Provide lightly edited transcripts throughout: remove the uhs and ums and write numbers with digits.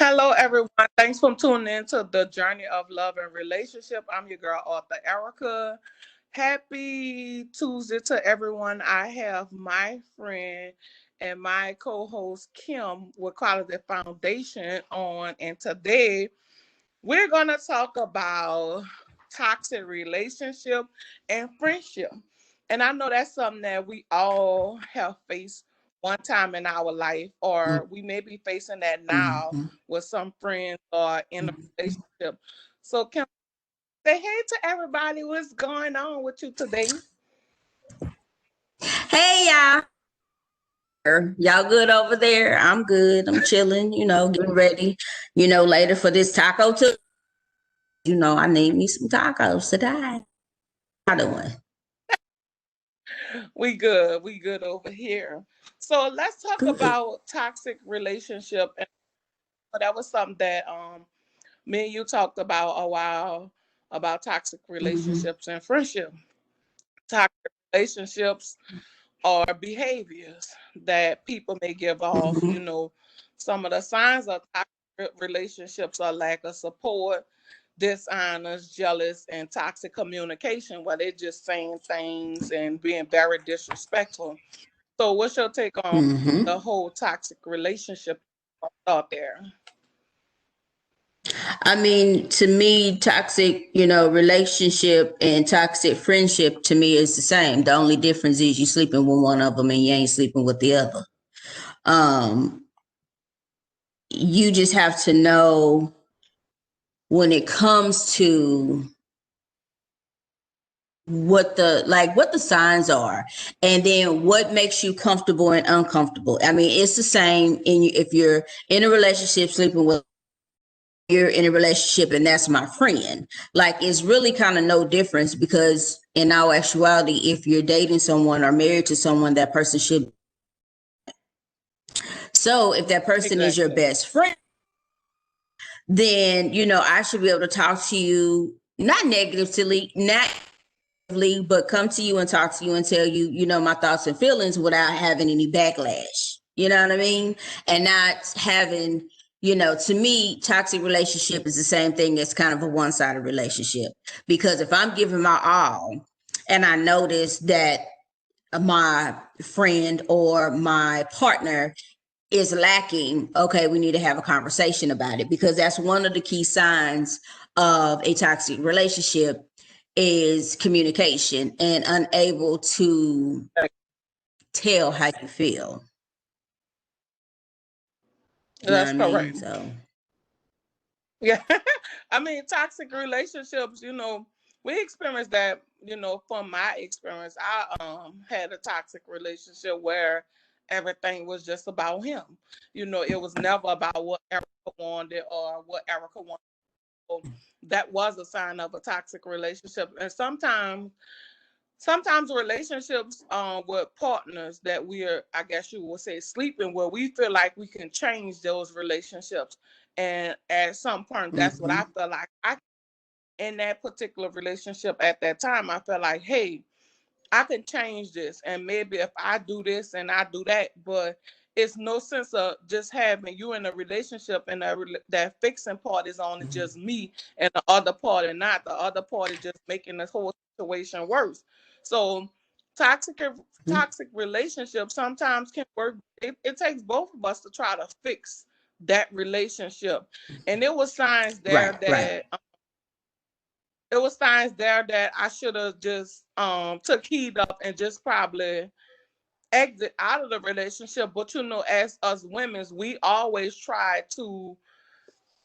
Hello, everyone. Thanks for tuning in to the Journey of Love and Relationship. I'm your girl, author Erica. Happy Tuesday to everyone. I have my friend and my co-host Kim with Quality Foundation on, and today we're gonna talk about toxic relationship and friendship. And I know that's something that we all have faced one time in our life, or we may be facing that now Mhm. with some friends or in a relationship. So can I say hey to everybody? What's going on with you today? Hey y'all. Y'all good over there? I'm good. I'm chilling, getting ready, later for this taco too. I need me some tacos today. How doing? We good. We good over here. So let's talk Good. about toxic relationship. And that was something that me and you talked about a while about toxic Mm-hmm. relationships and friendship. Toxic relationships are behaviors that people may give off. Mm-hmm. Some of the signs of toxic relationships are lack of support, dishonest, jealous, and toxic communication, where they're just saying things and being very disrespectful. So, what's your take on Mm-hmm. the whole toxic relationship out there? I mean, to me, toxic, relationship and toxic friendship to me is the same. The only difference is you sleeping with one of them and you ain't sleeping with the other. Um, you just have to know when it comes to what the signs are, and then what makes you comfortable and uncomfortable. I mean, it's the same if you're in a relationship sleeping with, you're in a relationship and that's my friend. Like, it's really kind of no difference, because in our actuality, if you're dating someone or married to someone, that person should. So if that person is your Exactly. best friend, then I should be able to talk to you, not negatively, not, but come to you and talk to you and tell you, my thoughts and feelings without having any backlash. You know what I mean? And not having, to me, toxic relationship is the same thing as kind of a one-sided relationship. Because if I'm giving my all and I notice that my friend or my partner is lacking, okay, we need to have a conversation about it, because that's one of the key signs of a toxic relationship is communication and unable to tell how you feel. You know what That's I mean? correct. So, Yeah. I mean, toxic relationships, we experienced that, from my experience. I had a toxic relationship where everything was just about him. It was never about what Erica wanted or what Erica wanted. So that was a sign of a toxic relationship. And sometimes relationships with partners that we are, I guess you would say, sleeping, where we feel like we can change those relationships. And at some point, that's what I mm-hmm, felt like. I In that particular relationship at that time, I felt like, hey, I can change this, and maybe if I do this and I do that, but it's no sense of just having you in a relationship and that fixing part is only just me and the other party not. The other party just making the whole situation worse. So toxic toxic relationships sometimes can work. It takes both of us to try to fix that relationship. And right, right. there was signs there that I should have just took heed of and just probably exit out of the relationship. But as us women, we always try to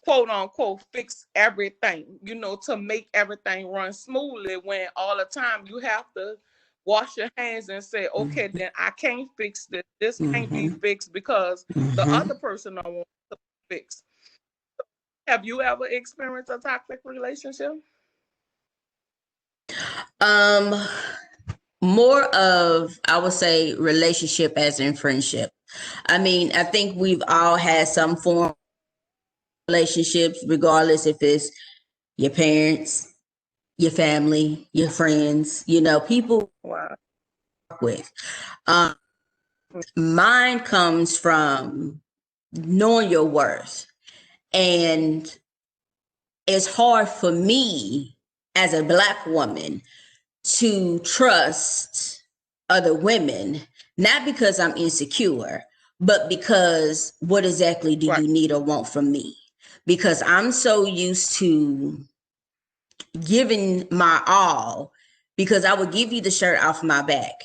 quote unquote fix everything, to make everything run smoothly, when all the time you have to wash your hands and say, okay, then I can't fix this. This can't be Mm-hmm, fixed because the mm-hmm. other person don't want to fix. Have you ever experienced a toxic relationship? Um, More of, I would say, relationship as in friendship. I mean, I think we've all had some form of relationships, regardless if it's your parents, your family, your friends, people Wow. you work with. Um, Mine comes from knowing your worth And it's hard for me as a Black woman to trust other women, not because I'm insecure, but because what exactly do you need or want from me? Because I'm so used to giving my all, because I would give you the shirt off my back,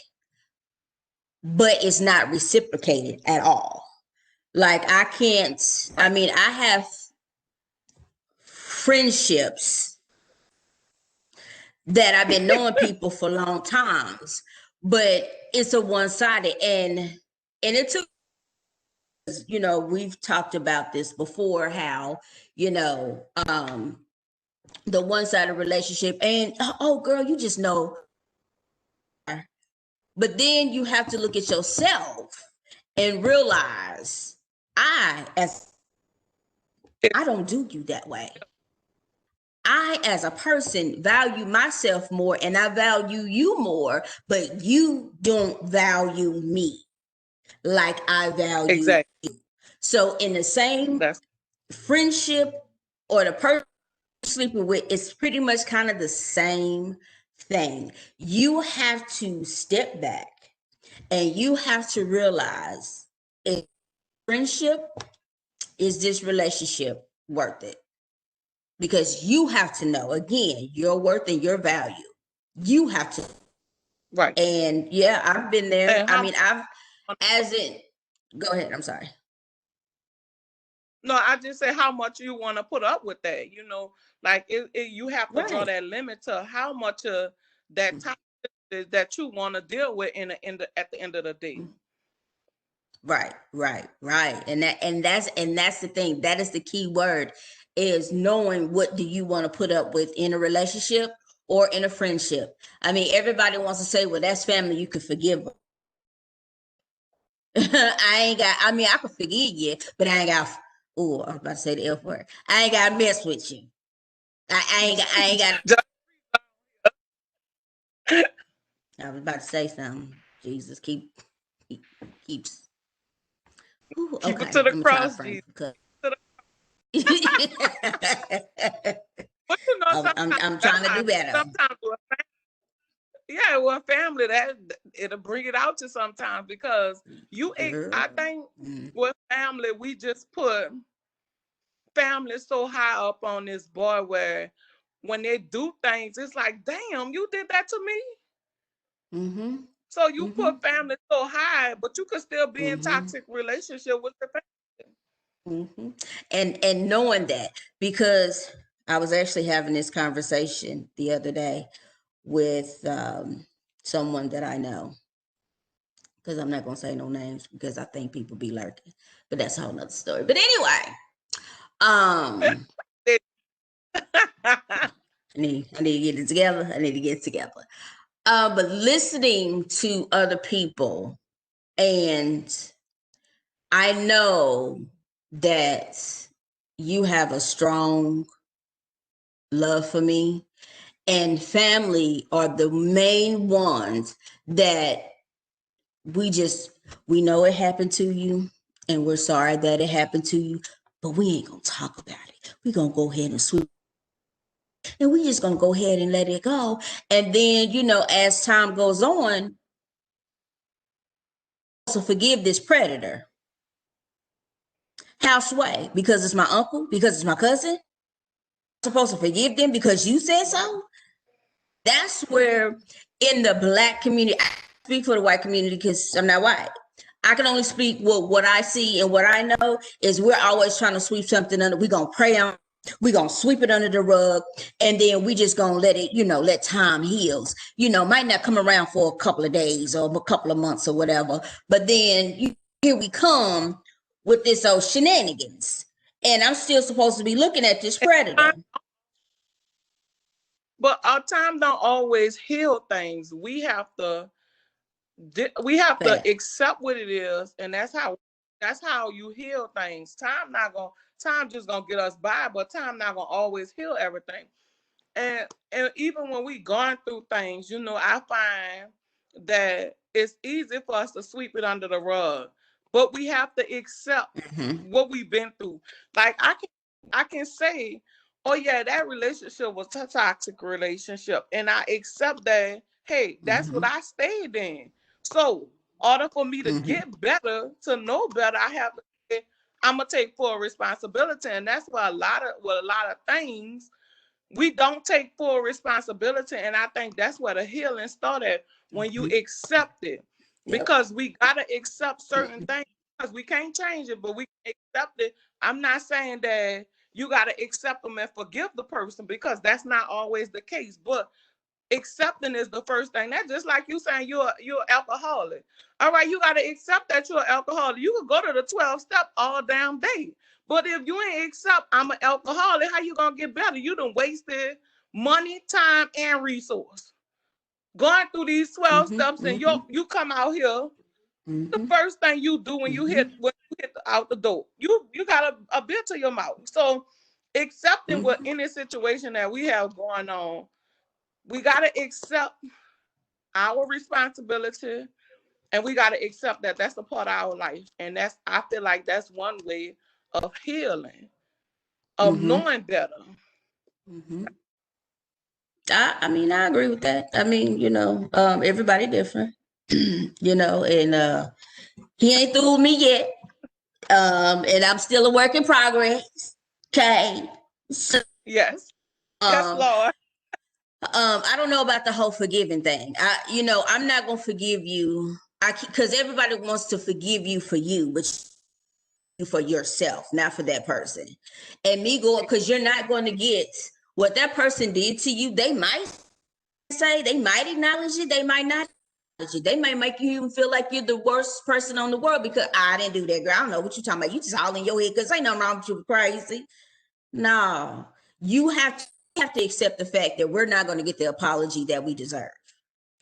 but it's not reciprocated at all. Like I can't, I mean, I have friendships that I've been knowing people for long times, but it's a one-sided, and it took, you know, we've talked about this before, how, you know, the one-sided relationship, and oh girl, you just know. But then you have to look at yourself and realize I don't do you that way. I, as a person, value myself more and I value you more, but you don't value me like I value you. So in the same friendship or the person you're sleeping with, it's pretty much kind of the same thing. You have to step back and you have to realize, is friendship, is this relationship worth it? Because you have to know, again, your worth and your value. You have to. Right. And yeah, I've been there. I mean, go ahead. I'm sorry. No, I just say how much you want to put up with that. You know, like you have to draw that limit to how much of that time that you want to deal with at the end of the day. Right. And that's the thing. That is the key word, is knowing what do you want to put up with in a relationship or in a friendship. I mean, everybody wants to say, well, that's family, you could forgive them. I could forgive you, but I ain't got, I was about to say the F word. I ain't got to mess with you. I ain't got. I was about to say something. Jesus, keeps. Ooh, keep okay. it to the cross, Jesus. But you know, I'm trying to do better. Sometimes with family, that it'll bring it out to sometimes, because I think with family, we just put family so high up on this boy where when they do things, it's like, damn, you did that to me. So you put family so high, but you could still be in toxic relationship with the family. And knowing that, because I was actually having this conversation the other day with someone that I know, because I'm not going to say no names because I think people be lurking, but that's a whole nother story. But anyway, I need to get it together. But listening to other people, and I know that you have a strong love for me, and family are the main ones that we know it happened to you, and we're sorry that it happened to you, but we ain't gonna talk about it. We're gonna go ahead and sweep, and we just gonna go ahead and let it go. And then, you know, as time goes on, also forgive this predator. Houseway, because it's my uncle, because it's my cousin. I'm supposed to forgive them because you said so. That's where, in the Black community, I speak for the white community because I'm not white. I can only speak what I see, and what I know is we're always trying to sweep something under. We're gonna pray on, we're gonna sweep it under the rug, and then we just gonna let it, let time heals. Might not come around for a couple of days or a couple of months or whatever, but then here we come with this old shenanigans, and I'm still supposed to be looking at this predator. But our time don't always heal things. We have to accept what it is, and that's how you heal things. Time just gonna get us by, but time not gonna always heal everything. And even when we going through things, I find that it's easy for us to sweep it under the rug, but we have to accept what we've been through. Like, I can't I can say, oh yeah, that relationship was a toxic relationship, and I accept that. Hey, that's what Mm-hmm. I stayed in. So, in order for me to Mm-hmm. get better, to know better, I have to say, I'm gonna take full responsibility, and that's why a lot of things we don't take full responsibility. And I think that's where the healing started, when you Mm-hmm. accept it. Yep. Because we gotta accept certain things, because we can't change it, but we can accept it. I'm not saying that you gotta accept them and forgive the person, because that's not always the case. But accepting is the first thing. That's just like you saying you're alcoholic. All right, you gotta accept that you're an alcoholic. You could go to the 12 step all damn day. But if you ain't accept I'm an alcoholic, how you gonna get better? You done wasted money, time, and resource going through these 12 Mm-hmm. steps, and Mm-hmm. you come out here. The Mm-hmm. first thing you do when you hit Mm-hmm. out the door, you got a bit to your mouth. So accepting what Mm-hmm. any situation that we have going on, we gotta accept our responsibility, and we got to accept that that's a part of our life. And that's, I feel like that's one way of healing, of Mm-hmm. knowing better. Mm-hmm. I mean, I agree with that. I mean, everybody different, and he ain't through with me yet. And I'm still a work in progress. Okay. So, Yes, yes, um, Lord. I don't know about the whole forgiving thing. I'm not gonna forgive you. Because everybody wants to forgive you for you, but you for yourself, not for that person. And me going, because you're not going to get what that person did to you. They might say, they might acknowledge it, they might not acknowledge it. They might make you even feel like you're the worst person on the world because I didn't do that, girl. I don't know what you're talking about. You just all in your head because ain't nothing wrong with you, crazy. No, you have to accept the fact that we're not going to get the apology that we deserve.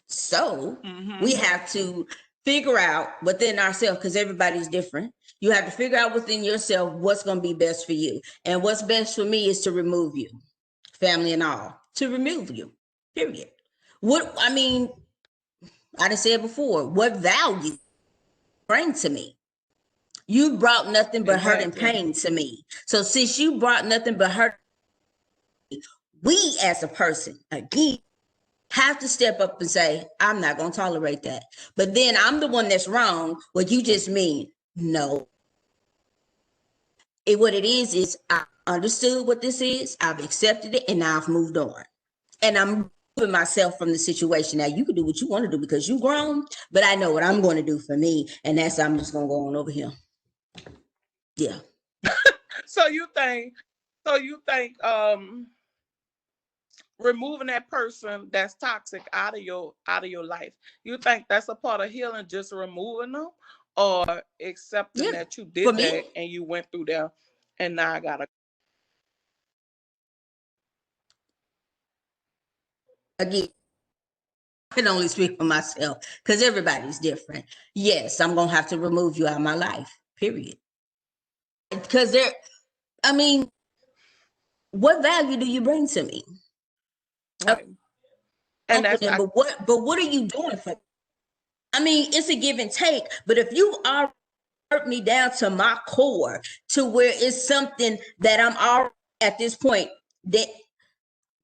So we Mm-hmm. have to figure out within ourselves, because everybody's different. You have to figure out within yourself what's going to be best for you. And what's best for me is to remove you, family and all, to remove you, period. I mean, I done said before, what value bring to me? You brought nothing but hurt and Exactly. pain to me. So since you brought nothing but hurt, we as a person, again, have to step up and say, I'm not going to tolerate that. But then I'm the one that's wrong. What you just mean, no. What it is I understood what this is. I've accepted it and now I've moved on. And I'm moving myself from the situation. Now you can do what you want to do because you grown, but I know what I'm going to do for me. And that's, I'm just going to go on over here. Yeah. So you think removing that person that's toxic out of your life, you think that's a part of healing, just removing them, or accepting Yeah. that you For did me, that and you went through there, and now I gotta. again, I can only speak for myself because everybody's different. Yes, I'm going to have to remove you out of my life, period. Because I mean, what value do you bring to me? Right. And Uncle that's them, I, but what are you doing for me? I mean, it's a give and take, but if you are hurt me down to my core to where it's something that I'm already at this point that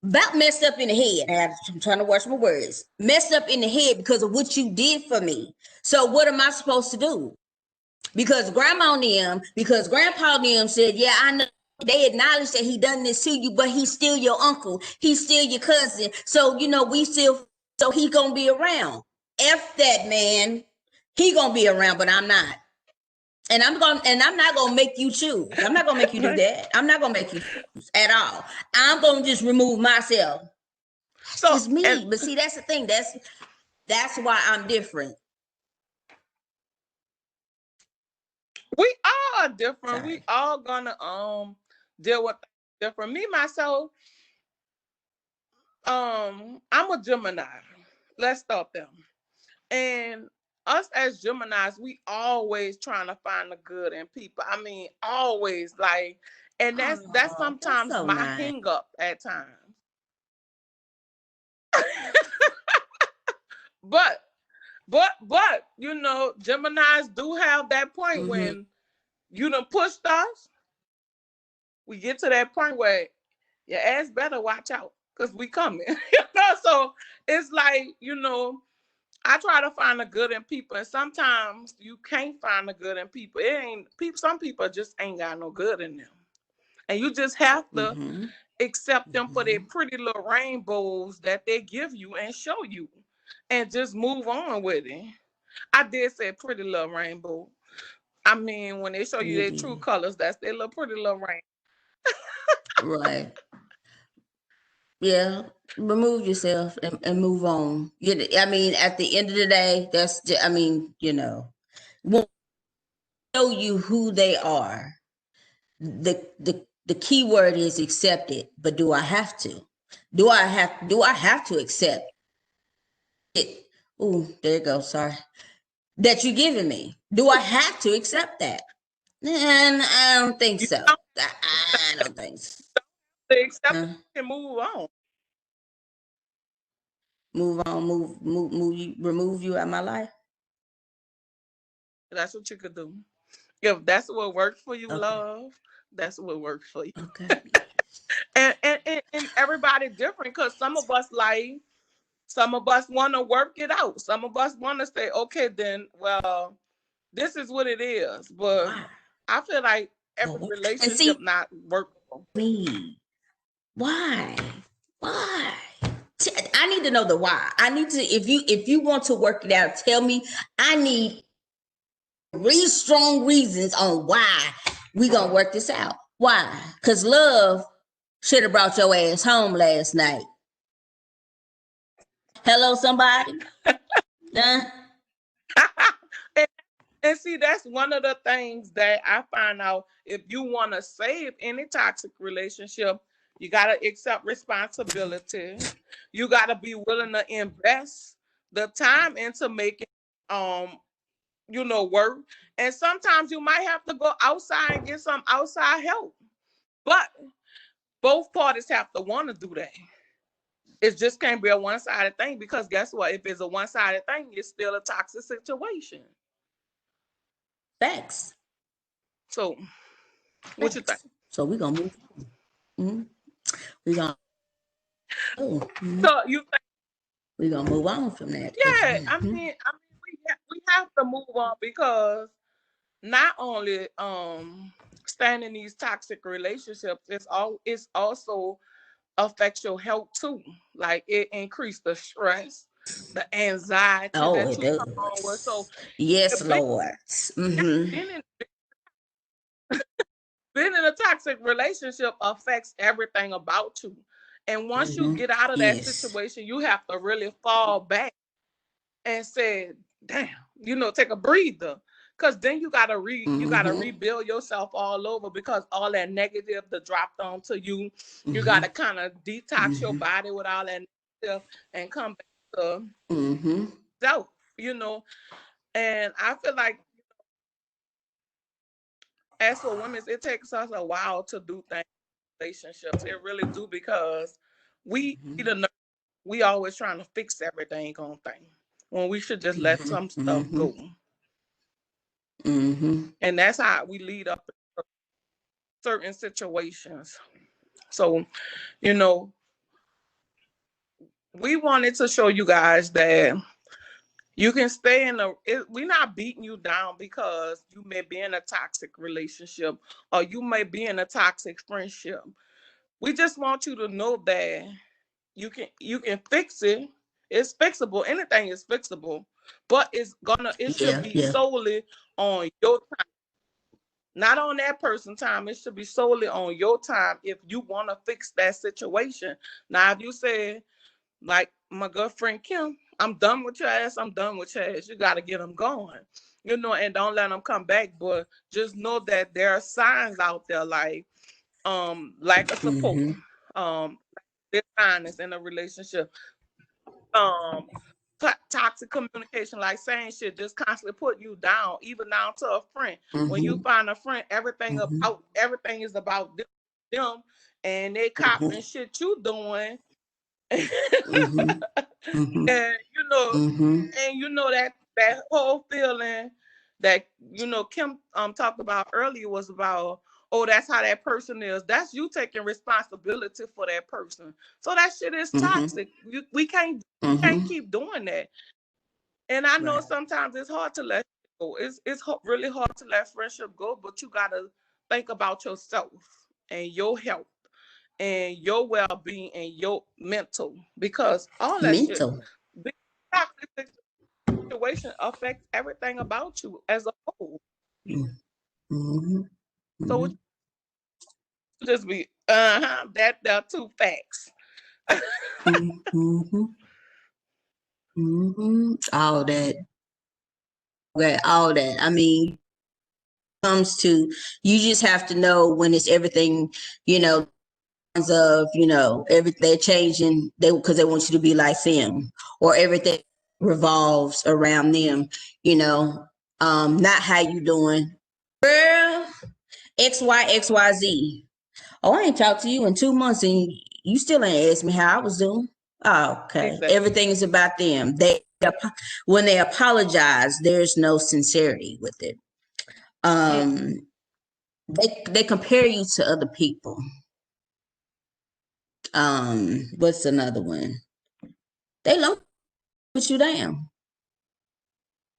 about messed up in the head. I'm trying to watch my words. Messed up in the head because of what you did for me. So what am I supposed to do? Because grandma and them, because grandpa and them said, yeah, I know they acknowledge that he done this to you, but he's still your uncle. He's still your cousin. So, so he gonna be around. F that, man. He gonna be around, but I'm not. And I'm not gonna make you choose. I'm not gonna make you do right. that. I'm not gonna make you choose at all. I'm gonna just remove myself. That's So just and me. But see, that's the thing. That's why I'm different. we all are different. We Sorry. all gonna deal with different. Me myself, I'm a Gemini. Let's start there. And us as Geminis, we always trying to find the good in people. I mean, always, like, and that's Oh, that's sometimes so my nice. hang up at times. but but Geminis do have that point Mm-hmm. when you done pushed us. we get to that point where your ass better watch out because we coming. So it's like, I try to find the good in people, and sometimes you can't find the good in people. It ain't people. Some people just ain't got no good in them, and you just have to accept them for their pretty little rainbows that they give you and show you, and just move on with it. I did say pretty little rainbow. I mean, when they show you their true colors, that's their little pretty little rainbow. Right. Yeah. Remove yourself and move on. I mean, at the end of the day, that's just, I mean, won't show you who they are. The key word is accept it, but do I have to? Do I have to accept it? Oh, there you go. Sorry. That you're giving me. Do I have to accept that? And I don't think You so. don't I don't think so. have to accept it and move on. Move on, move you, remove you out of my life. That's what you could do. If that's what works for you, Okay. love, that's what works for you. Okay. And everybody different, because some of us want to work it out. Some of us want to say, okay, then, well, this is what it is. But Why? I feel like every relationship not workable. Me. Why? Why? I need to know the why. I need to, if you want to work it out, tell me. I need really strong reasons on why we gonna work this out. Why? Because love should have brought your ass home last night. Hello, somebody? And see, that's one of the things that I find out. If you want to save any toxic relationship, you got to accept responsibility. You got to be willing to invest the time into making, work. And sometimes you might have to go outside and get some outside help. But both parties have to want to do that. It just can't be a one-sided thing, because guess what? If it's a one-sided thing, it's still a toxic situation. Facts. So, what you think? So we're gonna move. We're gonna. So you think we're gonna move on from that? Yeah, I mean, we have to move on, because not only staying in these toxic relationships, it's also affects your health too. Like, it increased the stress, the anxiety that you come on with. So yes, Lord. Being in a toxic relationship affects everything about you. And once you get out of that situation, you have to really fall back and say, damn, take a breather. Because then you gotta rebuild yourself all over, because all that negative that dropped onto you, you gotta kind of detox your body with all that negative and come back to self, And I feel like, as for women, it takes us a while to do things in relationships. It really do, because we always trying to fix everything on thing, when we should just let some stuff go. And that's how we lead up to certain situations. So, we wanted to show you guys that you can stay we're not beating you down because you may be in a toxic relationship, or you may be in a toxic friendship. We just want you to know that you can fix it. It's fixable. Anything is fixable, but it should be solely on your time. Not on that person's time. It should be solely on your time if you want to fix that situation. Now, if you say, like my girlfriend Kim, I'm done with your ass, I'm done with your ass, you got to get them going, and don't let them come back. But just know that there are signs out there, like lack of support, dishonest in a relationship, toxic communication, like saying shit, just constantly put you down, even down to a friend. When you find a friend, everything is about them, and they copying shit you doing. And that whole feeling that Kim talked about earlier was about, oh, that's how that person is. That's you taking responsibility for that person. So that shit is toxic. We can't keep doing that. And I know sometimes it's hard to let it go. It's really hard to let friendship go, but you gotta think about yourself and your health and your well-being and your mental, because all that shit, big toxic situation affects everything about you as a whole. So it just be that there are two facts. All that. Okay, all that. I mean, comes to, you just have to know when it's everything, you know, of, you know, they're changing because they want you to be like them, or everything revolves around them, you know, not how you doing, girl, XYZ. Oh, I ain't talked to you in 2 months and you still ain't asked me how I was doing. Oh, okay. Exactly. Everything is about them. When they apologize, there's no sincerity with it. They compare you to other people. What's another one? They low put you down.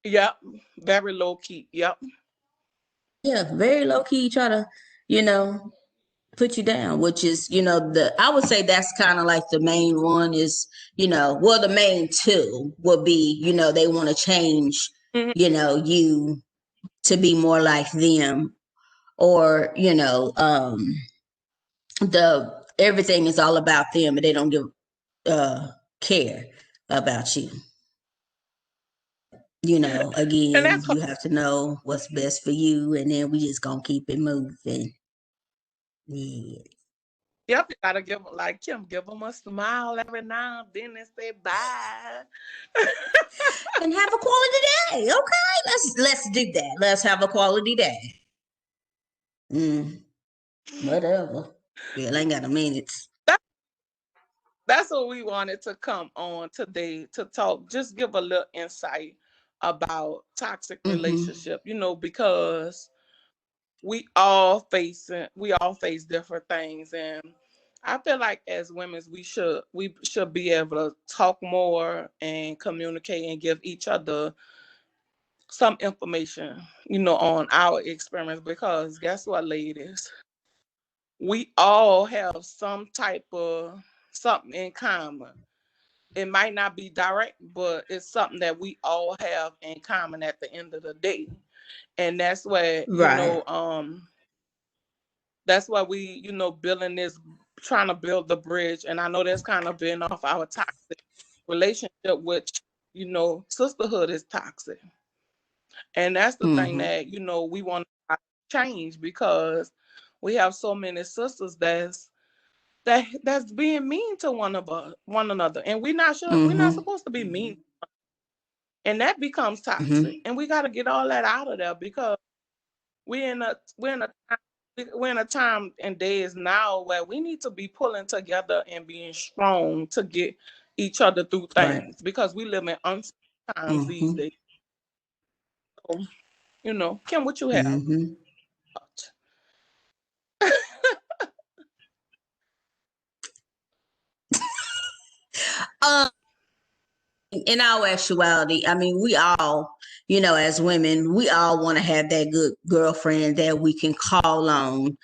Yep, very low key. Yep. Yeah, very low key. Try to, you know, put you down, which is, you know, I would say that's kind of like the main one is, you know, well, the main two would be, you know, they want to change, you know, you to be more like them, or, you know, everything is all about them and they don't care about you. You know, again, you have to know what's best for you, and then we just gonna keep it moving. Yeah. Yep, you gotta give them, like Kim, give them a smile every now and then and say bye. And have a quality day. Okay, let's do that. Let's have a quality day. Whatever. Girl, I ain't got a minute. That's what we wanted to come on today to talk. Just give a little insight about toxic relationship. You know, because we all face different things, and I feel like as women we should be able to talk more and communicate and give each other some information, you know, on our experience, because guess what, ladies? We all have some type of something in common. It might not be direct, but it's something that we all have in common at the end of the day. And that's where, you know, that's why we, you know, trying to build the bridge. And I know that's kind of been off our toxic relationship, which, you know, sisterhood is toxic. And that's the thing that, you know, we want to change, because we have so many sisters that's being mean to one another. And we're not supposed to be mean. And that becomes toxic. And we got to get all that out of there, because we're in a time and days now where we need to be pulling together and being strong to get each other through things, because we live in uncertain times these days. So, you know, Kim, what you have? In our actuality, I mean, we all, you know, as women, we all want to have that good girlfriend that we can call on,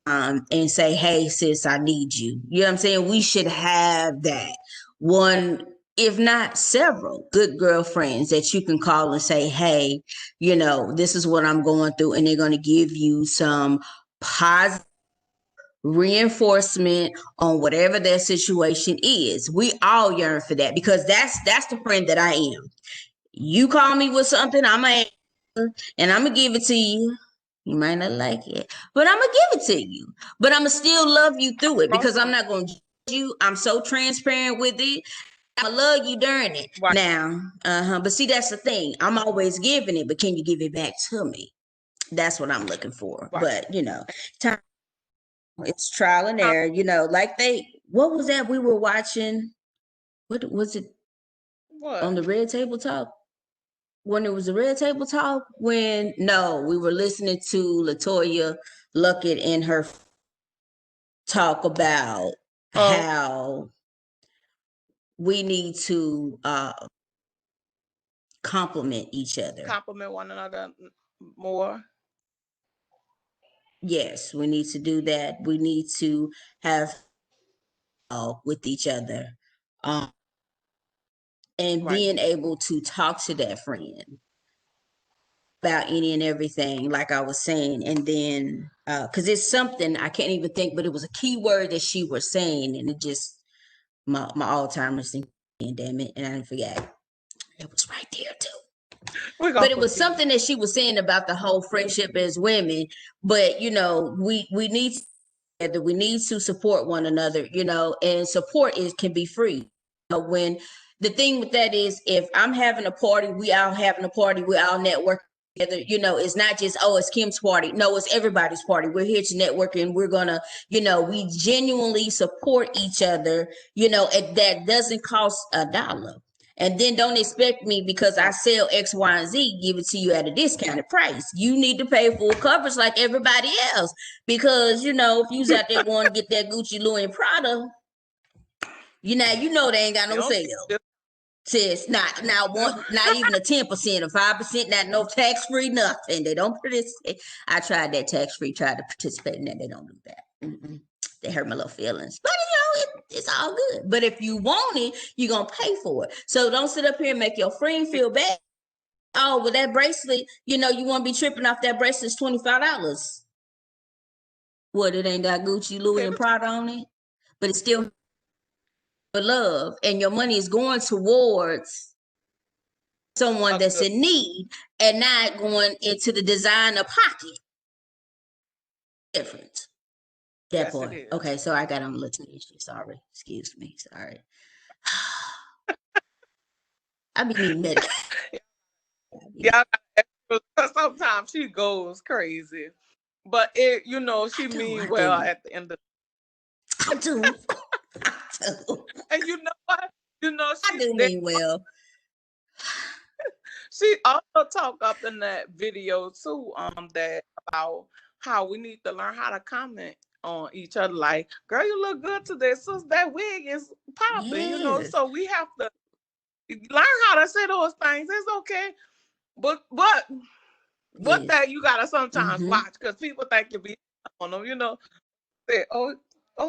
and say, hey, sis, I need you. You know what I'm saying? We should have that one, if not several, good girlfriends that you can call and say, hey, you know, this is what I'm going through. And they're going to give you some positive reinforcement on whatever their situation is. We all yearn for that, because that's the friend that I am. You call me with something, I'm gonna answer, and I'm gonna give it to you. You might not like it, but I'm gonna give it to you. But I'm gonna still love you through it, because I'm not gonna judge you. I'm so transparent with it. I love you during it. Right. Now, but see, that's the thing. I'm always giving it, but can you give it back to me? That's what I'm looking for. Right. But you know, it's trial and error, you know, like what was that we were watching? What was it? What? On the Red Table Talk? when it was a Red Table Talk, we were listening to LaToya Luckett and her talk about how we need to compliment each other. Compliment one another more. Yes, we need to do that. We need to have with each other. And being able to talk to that friend about any and everything, like I was saying. And then, because it's something I can't even think, but it was a key word that she was saying, and it just, my Alzheimer's thing, damn it, and I didn't forget. It was right there too. But it was something that she was saying about the whole friendship as women. But, you know, we need to support one another, you know, and support can be free. You know, when the thing with that is, if I'm having a party, we all having a party, we all network together, you know, it's not just, oh, it's Kim's party. No, it's everybody's party. We're here to network, and we're gonna, you know, we genuinely support each other, you know, and that doesn't cost $1. And then don't expect me, because I sell X, Y, and Z, give it to you at a discounted price. You need to pay full coverage like everybody else. Because, you know, if you's out there going to get that Gucci, Louis, and Prada, you know they ain't got no sale. Says not even a 10% or 5%, not no tax-free, nothing. They don't participate. I tried that tax-free, tried to participate in that. They don't do that. Mm-mm. They hurt my little feelings. But, you know, it's all good. But if you want it, you're going to pay for it. So don't sit up here and make your friend feel bad. Oh, well, that bracelet, you know, you want to be tripping off that bracelet, it's $25. What, it ain't got Gucci, Louis, and Prada on it? But it's still for love. And your money is going towards someone that's in need and not going into the designer pocket. Different. That part. Okay, so I got on a little issue. Sorry. Excuse me. Sorry. I be needing medication. Yeah, sometimes she goes crazy. But it, you know, she mean well at the end of I do. And you know what? You know, I do mean well. She also talked up in that video too, that about how we need to learn how to comment on each other. Like, girl, you look good today. Sis, that wig is popping, you know. So we have to learn how to say those things. It's okay. But that you gotta sometimes watch, because people think you be on them, you know. Say, oh,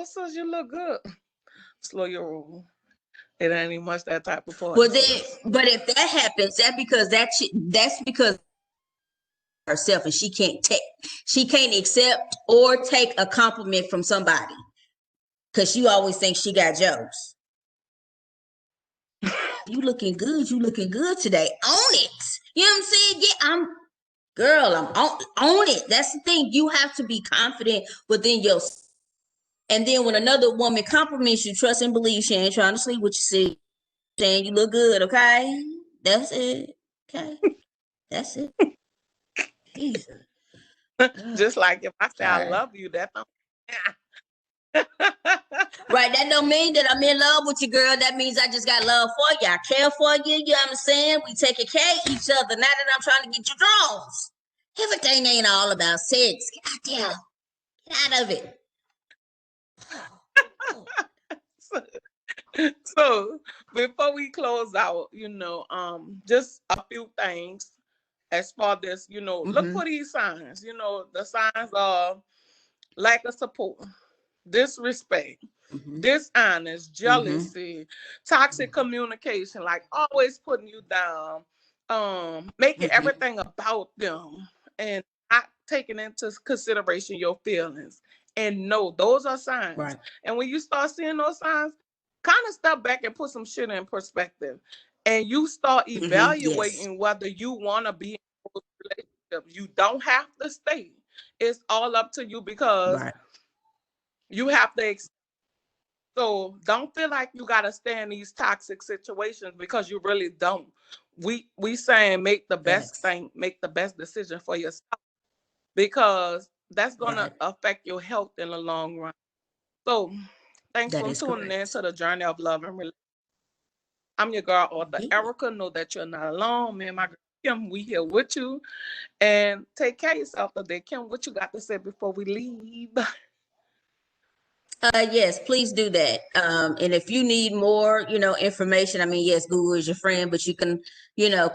sis, you look good. Slow your roll. It ain't even much that type of party. Well, but if that happens, that's because herself, and she can't accept or take a compliment from somebody, because she always thinks she got jokes. You looking good. You looking good today. Own it. You know what I'm saying? Yeah, I'm on it. That's the thing. You have to be confident within yourself. And then when another woman compliments you, trust and believe she ain't trying to sleep with you. Saying you look good, okay? That's it. Okay. That's it. Jesus. Just like if I say I love you, that don't right, that don't mean that I'm in love with you, girl. That means I just got love for you. I care for you. You know what I'm saying? We taking care of each other. Now that I'm trying to get you draws. Everything ain't all about sex. Get out there. Get out of it. So before we close out, you know, just a few things as far as, you know, look for these signs. You know, the signs are lack of support, disrespect, dishonest, jealousy, toxic communication, like always putting you down, making everything about them and not taking into consideration your feelings. And no, those are signs. Right. And when you start seeing those signs, kind of step back and put some shit in perspective. And you start evaluating whether you want to be in those relationships. You don't have to stay. It's all up to you, because you have to. So don't feel like you got to stay in these toxic situations, because you really don't. We saying make the best thing, make the best decision for yourself, because that's going to affect your health in the long run. So thanks for tuning in to the Journey of Love and Relationship. I'm your girl, Author Erica. Know that you're not alone. Me and my girl Kim, we here with you. And take care of yourself today. Kim, what you got to say before we leave? Yes, please do that. And if you need more, information, I mean, yes, Google is your friend, but you can,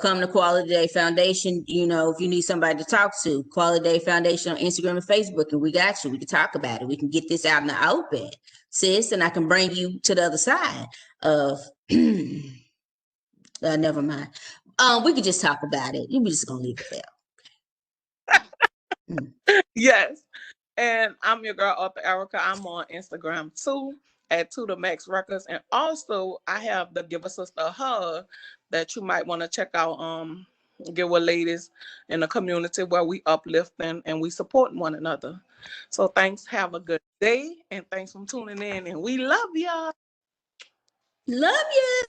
come to Quality Day Foundation. If you need somebody to talk to, Quality Day Foundation on Instagram and Facebook, and we got you. We can talk about it. We can get this out in the open, sis, and I can bring you to the other side of. Never mind. We could just talk about it. We're just gonna leave it there. Yes. And I'm your girl, Author Erica. I'm on Instagram too, at To The Max Records. And also, I have the Give a Sister a Hug that you might want to check out. Give a ladies in the community where we uplifting and we support one another. So thanks. Have a good day. And thanks for tuning in. And we love y'all. Love you.